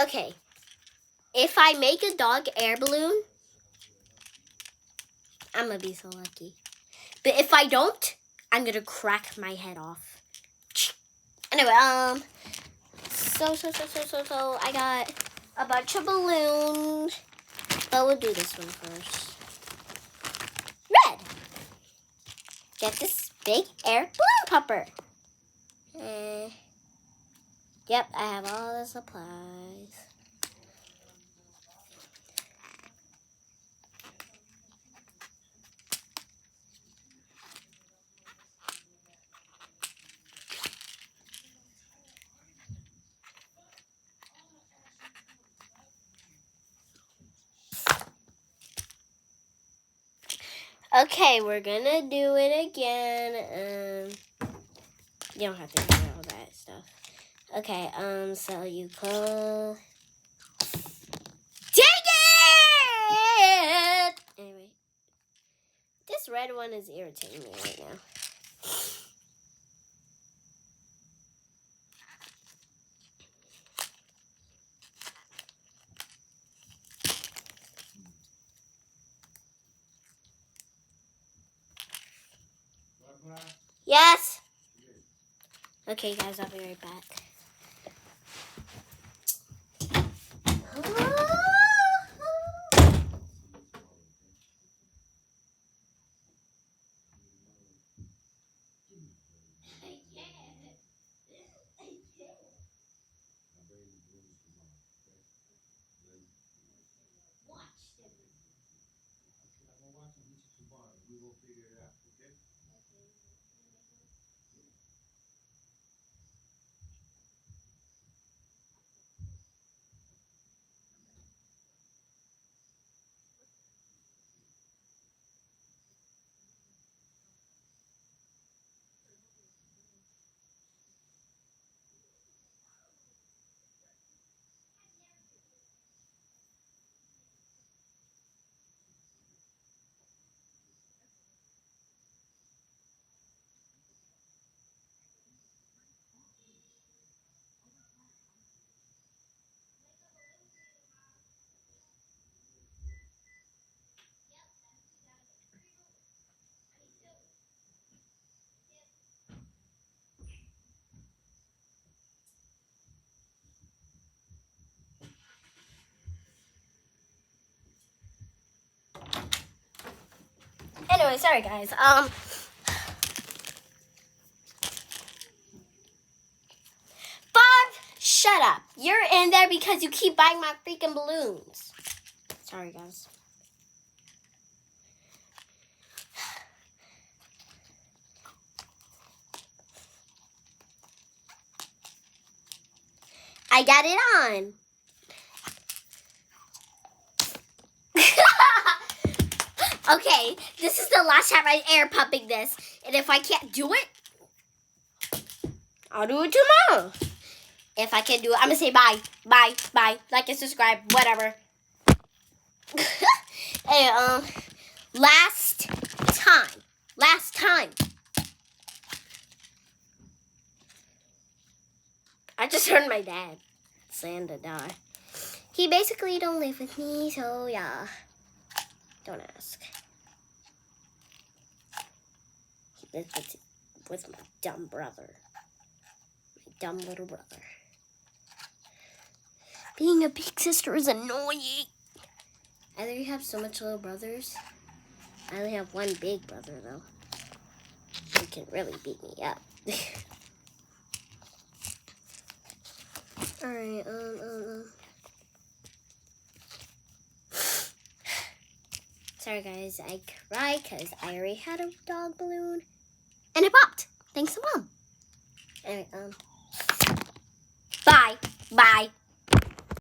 Okay. If I make a dog air balloon, I'm gonna be so lucky. But if I don't, I'm gonna crack my head off. Anyway, so I got a bunch of balloons. But we'll do this one first. Red. Get this big air balloon popper. Yep, I have all the supplies. Okay, we're gonna do it again. You don't have to do all that stuff. Okay, so you close. Dang it! Anyway, this red one is irritating me right now. Yes. Okay, guys, I'll be right back. Anyway, sorry guys. Bob, shut up. You're in there because you keep buying my freaking balloons. Sorry guys. I got it on. Okay, this is the last time I'm air pumping this. And if I can't do it, I'll do it tomorrow. If I can do it, I'm going to say bye. Bye. Bye. Like and subscribe. Whatever. Hey, last time. I just heard my dad saying to die. He basically don't live with me, so yeah. Don't ask. He lives with my dumb brother. My dumb little brother. Being a big sister is annoying. I literally have so much little brothers. I only have one big brother, though. He can really beat me up. Alright, Sorry, guys. I cried because I already had a dog balloon. And it popped. Thanks to Mom. Alright, bye. Bye.